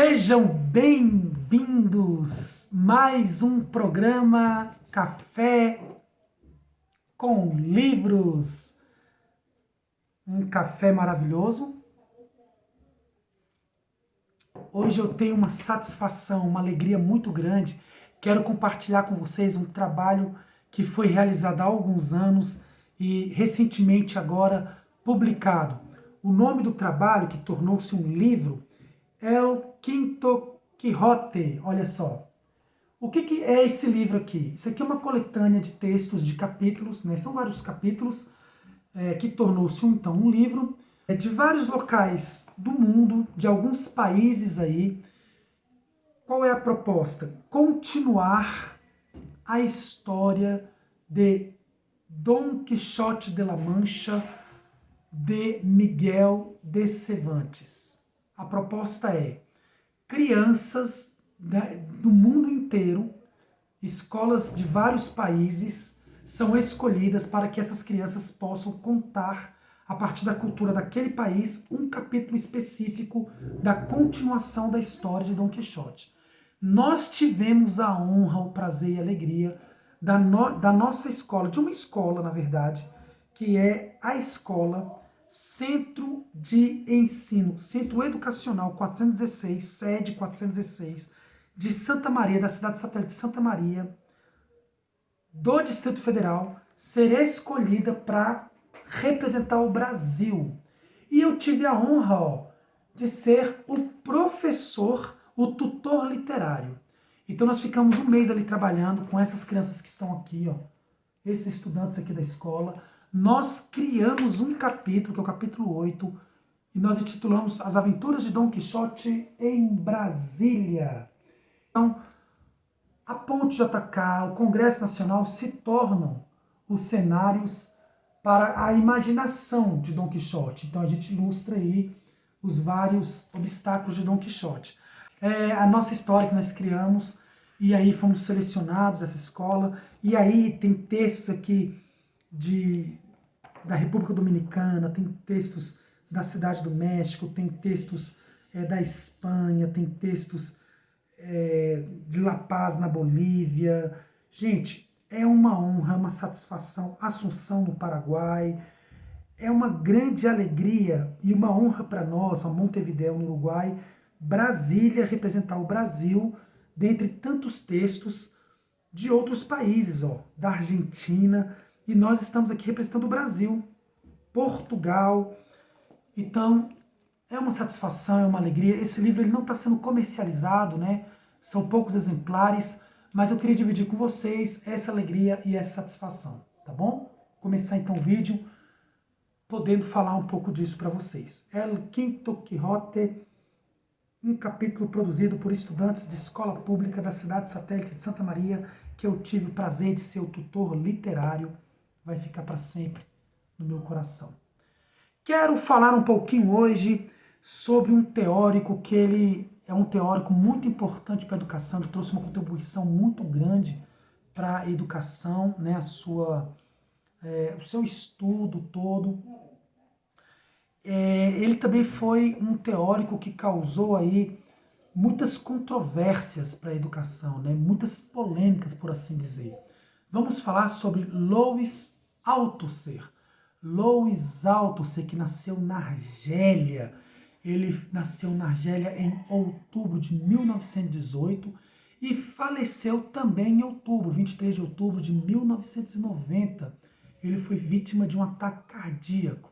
Sejam bem-vindos! Mais um programa Café com Livros. Um café maravilhoso. Hoje eu tenho uma satisfação, uma alegria muito grande. Quero compartilhar com vocês um trabalho que foi realizado há alguns anos e recentemente agora publicado. O nome do trabalho, que tornou-se um livro, é o Quinto Quixote. Olha só. O que é esse livro aqui? Isso aqui é uma coletânea de textos, de capítulos, né? São vários capítulos, que tornou-se então um livro, de vários locais do mundo, de alguns países aí. Qual é a proposta? Continuar a história de Dom Quixote de la Mancha, de Miguel de Cervantes. A proposta é: crianças do mundo inteiro, escolas de vários países, são escolhidas para que essas crianças possam contar, a partir da cultura daquele país, um capítulo específico da continuação da história de Dom Quixote. Nós tivemos a honra, o prazer e a alegria da nossa escola, de uma escola, na verdade, que é a escola Centro de Ensino, Centro Educacional 416, sede 416, de Santa Maria, da cidade satélite de Santa Maria, do Distrito Federal, ser escolhida para representar o Brasil. E eu tive a honra, de ser o professor, o tutor literário. Então nós ficamos um mês ali trabalhando com essas crianças que estão aqui, esses estudantes aqui da escola. Nós criamos um capítulo, que é o capítulo 8, e nós intitulamos As Aventuras de Dom Quixote em Brasília. Então, a Ponte JK, o Congresso Nacional se tornam os cenários para a imaginação de Dom Quixote. Então a gente ilustra aí os vários obstáculos de Dom Quixote. A nossa história que nós criamos, e aí fomos selecionados, essa escola, e aí tem textos aqui da República Dominicana, tem textos da Cidade do México, tem textos da Espanha, tem textos de La Paz, na Bolívia. Gente, é uma honra, uma satisfação. Assunção, no Paraguai. É uma grande alegria e uma honra para nós, a Montevidéu, no Uruguai, Brasília, representar o Brasil, dentre tantos textos de outros países, da Argentina, e nós estamos aqui representando o Brasil, Portugal. Então, é uma satisfação, é uma alegria. Esse livro ele não está sendo comercializado, né? São poucos exemplares, mas eu queria dividir com vocês essa alegria e essa satisfação, tá bom? Começar então o vídeo podendo falar um pouco disso para vocês. El Quinto Quixote, um capítulo produzido por estudantes de escola pública da cidade satélite de Santa Maria, que eu tive o prazer de ser o tutor literário, vai ficar para sempre no meu coração. Quero falar um pouquinho hoje sobre um teórico que ele é um teórico muito importante para a educação, ele trouxe uma contribuição muito grande para a educação, né, o seu estudo todo. Ele também foi um teórico que causou aí muitas controvérsias para a educação, né, muitas polêmicas, por assim dizer. Vamos falar sobre Louis Althusser. Louis Althusser, que nasceu na Argélia. Ele nasceu na Argélia em outubro de 1918 e faleceu também em outubro, 23 de outubro de 1990. Ele foi vítima de um ataque cardíaco.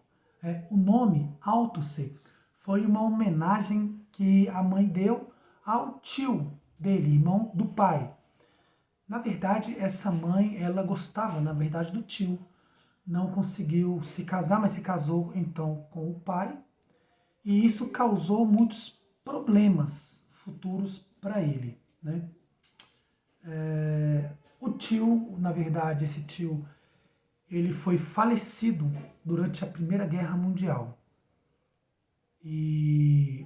O nome Althusser foi uma homenagem que a mãe deu ao tio dele, irmão do pai. Na verdade, essa mãe, ela gostava, na verdade, do tio. Não conseguiu se casar, mas se casou então com o pai. E isso causou muitos problemas futuros para ele, né? O tio, na verdade, esse tio, ele foi falecido durante a Primeira Guerra Mundial. E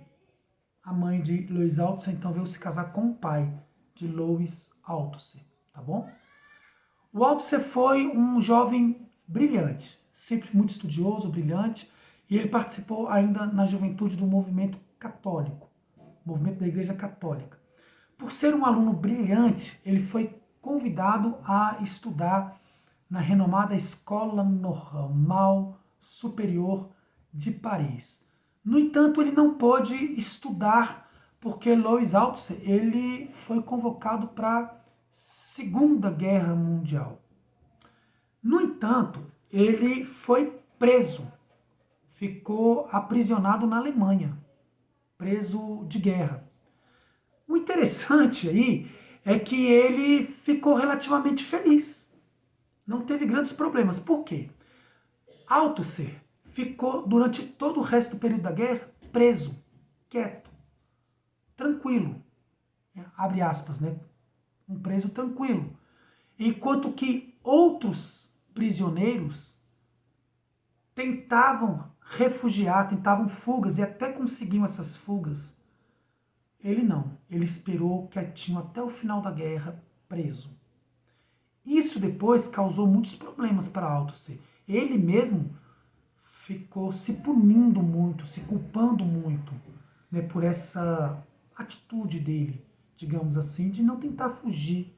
a mãe de Louis Althusser, então, veio se casar com o pai de Louis Althusser, tá bom? O Althusser foi um jovem brilhante, sempre muito estudioso, brilhante, e ele participou ainda na juventude do movimento católico, movimento da Igreja Católica. Por ser um aluno brilhante, ele foi convidado a estudar na renomada Escola Normal Superior de Paris. No entanto, ele não pôde estudar porque Louis Althusser ele foi convocado para a Segunda Guerra Mundial. No entanto, ele foi preso, ficou aprisionado na Alemanha, preso de guerra. O interessante aí é que ele ficou relativamente feliz, não teve grandes problemas. Por quê? Althusser ficou durante todo o resto do período da guerra preso, quieto, tranquilo, abre aspas, né? Um preso tranquilo. Enquanto que outros prisioneiros tentavam refugiar, tentavam fugas e até conseguiam essas fugas. Ele não, ele esperou quietinho até o final da guerra, preso. Isso depois causou muitos problemas para Althusser. Ele mesmo ficou se punindo muito, se culpando muito, né, por essa atitude dele, digamos assim, de não tentar fugir,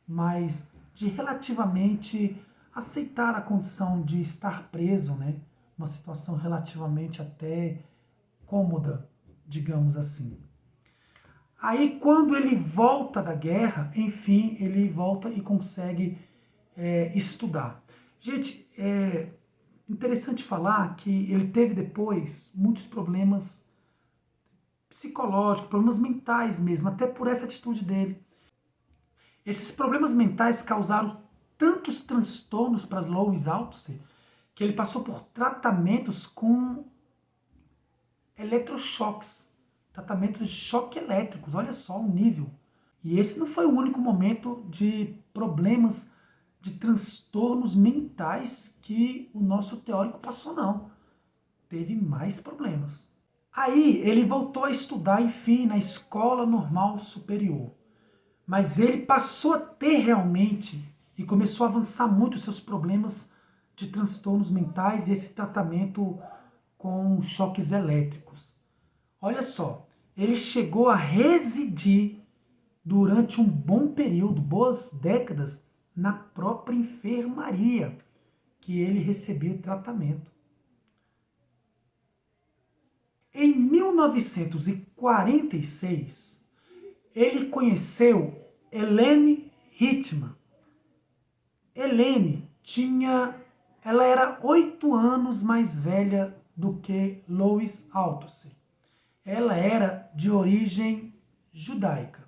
mas de relativamente aceitar a condição de estar preso, né, uma situação relativamente até cômoda, digamos assim. Aí, quando ele volta da guerra, enfim, ele volta e consegue estudar. Gente, é interessante falar que ele teve depois muitos problemas psicológicos, problemas mentais mesmo, até por essa atitude dele. Esses problemas mentais causaram tantos transtornos para Louis Althusser que ele passou por tratamentos com eletrochoques, tratamentos de choque elétricos, olha só o nível. E esse não foi o único momento de problemas, de transtornos mentais que o nosso teórico passou, não. Teve mais problemas. Aí ele voltou a estudar, enfim, na Escola Normal Superior. Mas ele passou a ter realmente e começou a avançar muito os seus problemas de transtornos mentais e esse tratamento com choques elétricos. Olha só, ele chegou a residir durante um bom período, boas décadas, na própria enfermaria que ele recebia o tratamento. Em 1946, ele conheceu Helene Hittman. Helene ela era 8 anos mais velha do que Louis Althusser. Ela era de origem judaica.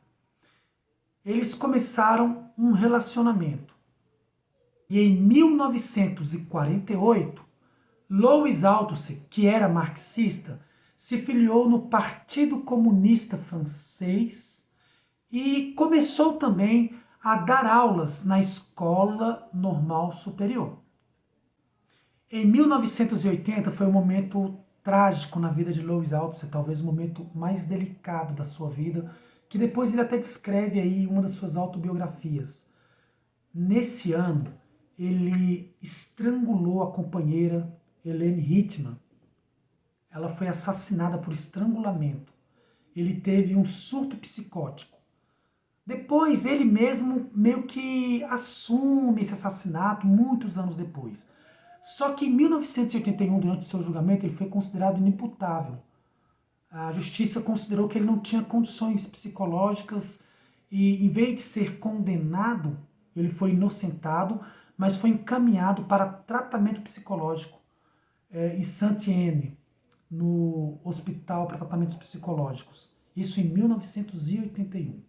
Eles começaram um relacionamento. E em 1948, Louis Althusser, que era marxista, se filiou no Partido Comunista Francês e começou também a dar aulas na Escola Normal Superior. Em 1980 foi um momento trágico na vida de Louis Althusser, talvez o momento mais delicado da sua vida, que depois ele até descreve aí em uma das suas autobiografias. Nesse ano, ele estrangulou a companheira Helene Hittman. Ela foi assassinada por estrangulamento. Ele teve um surto psicótico. Depois, ele mesmo meio que assume esse assassinato muitos anos depois. Só que em 1981, durante seu julgamento, ele foi considerado inimputável. A justiça considerou que ele não tinha condições psicológicas e, em vez de ser condenado, ele foi inocentado, mas foi encaminhado para tratamento psicológico em Saint-Étienne, no Hospital para Tratamentos Psicológicos. Isso em 1981.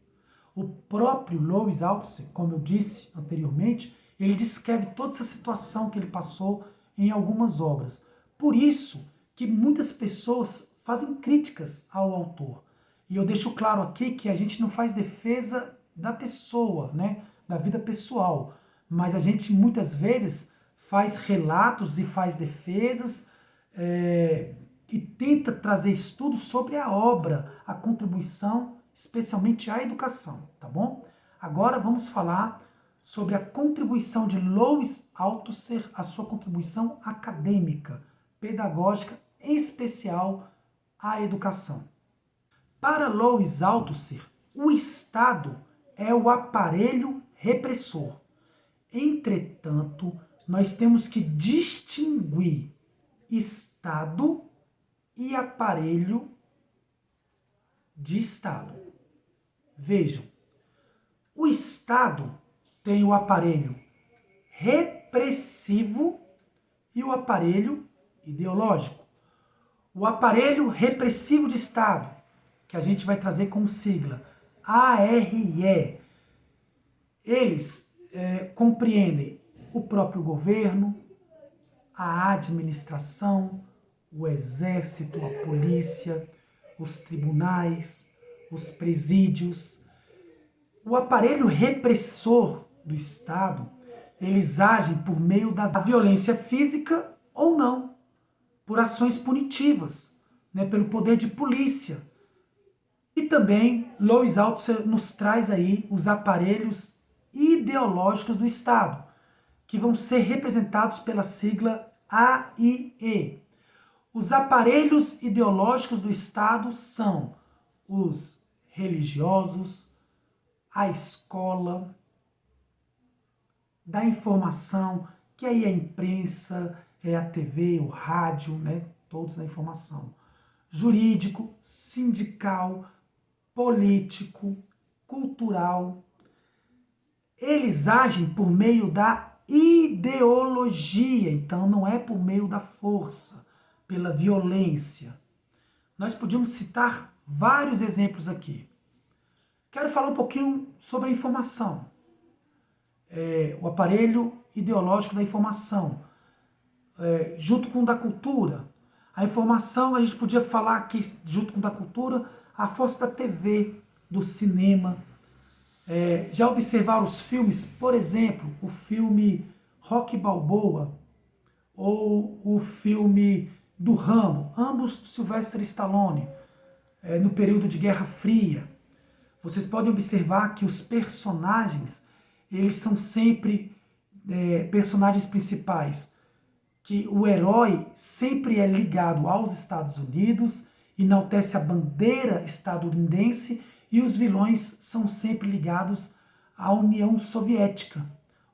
O próprio Louis Althusser, como eu disse anteriormente, ele descreve toda essa situação que ele passou em algumas obras. Por isso que muitas pessoas fazem críticas ao autor. E eu deixo claro aqui que a gente não faz defesa da pessoa, né, da vida pessoal, mas a gente muitas vezes faz relatos e faz defesas e tenta trazer estudos sobre a obra, a contribuição, especialmente à educação, tá bom? Agora vamos falar sobre a contribuição de Louis Althusser, a sua contribuição acadêmica, pedagógica, em especial à educação. Para Louis Althusser, o Estado é o aparelho repressor. Entretanto, nós temos que distinguir Estado e aparelho de Estado. Vejam, o Estado tem o aparelho repressivo e o aparelho ideológico. O aparelho repressivo de Estado, que a gente vai trazer como sigla, ARE, eles compreendem o próprio governo, a administração, o exército, a polícia, os tribunais, os presídios. O aparelho repressor do Estado, eles agem por meio da violência física ou não, por ações punitivas, pelo poder de polícia. E também Louis Althusser nos traz aí os aparelhos ideológicos do Estado, que vão ser representados pela sigla AIE. Os aparelhos ideológicos do Estado são os religiosos, a escola, da informação, que aí é a imprensa, é a TV, o rádio, todos da informação. Jurídico, sindical, político, cultural. Eles agem por meio da ideologia, então não é por meio da força, pela violência. Nós podíamos citar vários exemplos aqui. Quero falar um pouquinho sobre a informação. O aparelho ideológico da informação, junto com o da cultura. A informação, a gente podia falar aqui, junto com o da cultura, a força da TV, do cinema. Já observaram os filmes, por exemplo, o filme Rocky Balboa ou o filme do Rambo, ambos do Sylvester Stallone, no período de Guerra Fria. Vocês podem observar que os personagens, eles são sempre personagens principais, que o herói sempre é ligado aos Estados Unidos, enaltece a bandeira estadunidense, e os vilões são sempre ligados à União Soviética.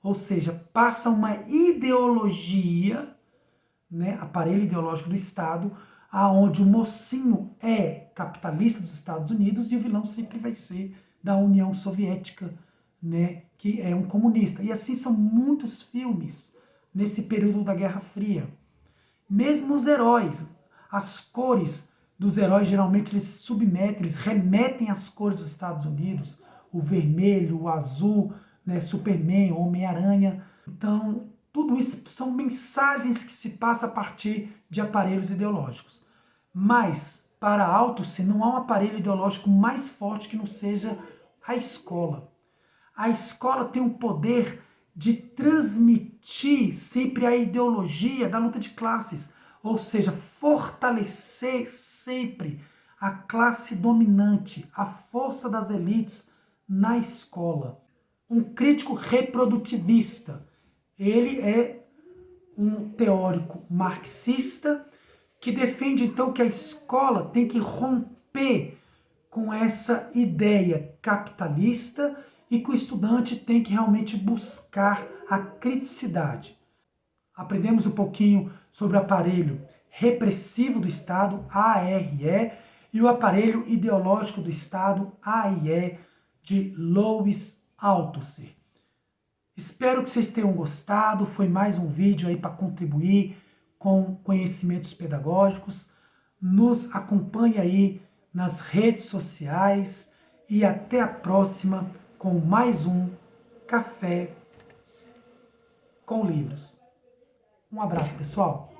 Ou seja, passa uma ideologia, aparelho ideológico do Estado, aonde o mocinho é capitalista dos Estados Unidos e o vilão sempre vai ser da União Soviética, que é um comunista. E assim são muitos filmes nesse período da Guerra Fria. Mesmo os heróis, as cores dos heróis, geralmente eles submetem, eles remetem às cores dos Estados Unidos, o vermelho, o azul, Superman, Homem-Aranha. Então, tudo isso são mensagens que se passam a partir de aparelhos ideológicos. Mas, para Althusser, não há um aparelho ideológico mais forte que não seja a escola. A escola tem o poder de transmitir sempre a ideologia da luta de classes, ou seja, fortalecer sempre a classe dominante, a força das elites na escola. Um crítico reprodutivista, ele é um teórico marxista que defende então que a escola tem que romper com essa ideia capitalista e que o estudante tem que realmente buscar a criticidade. Aprendemos um pouquinho sobre o aparelho repressivo do Estado, ARE, e o aparelho ideológico do Estado, AIE, de Louis Althusser. Espero que vocês tenham gostado. Foi mais um vídeo aí para contribuir com conhecimentos pedagógicos. Nos acompanhe aí nas redes sociais e até a próxima com mais um Café com Livros. Um abraço, pessoal!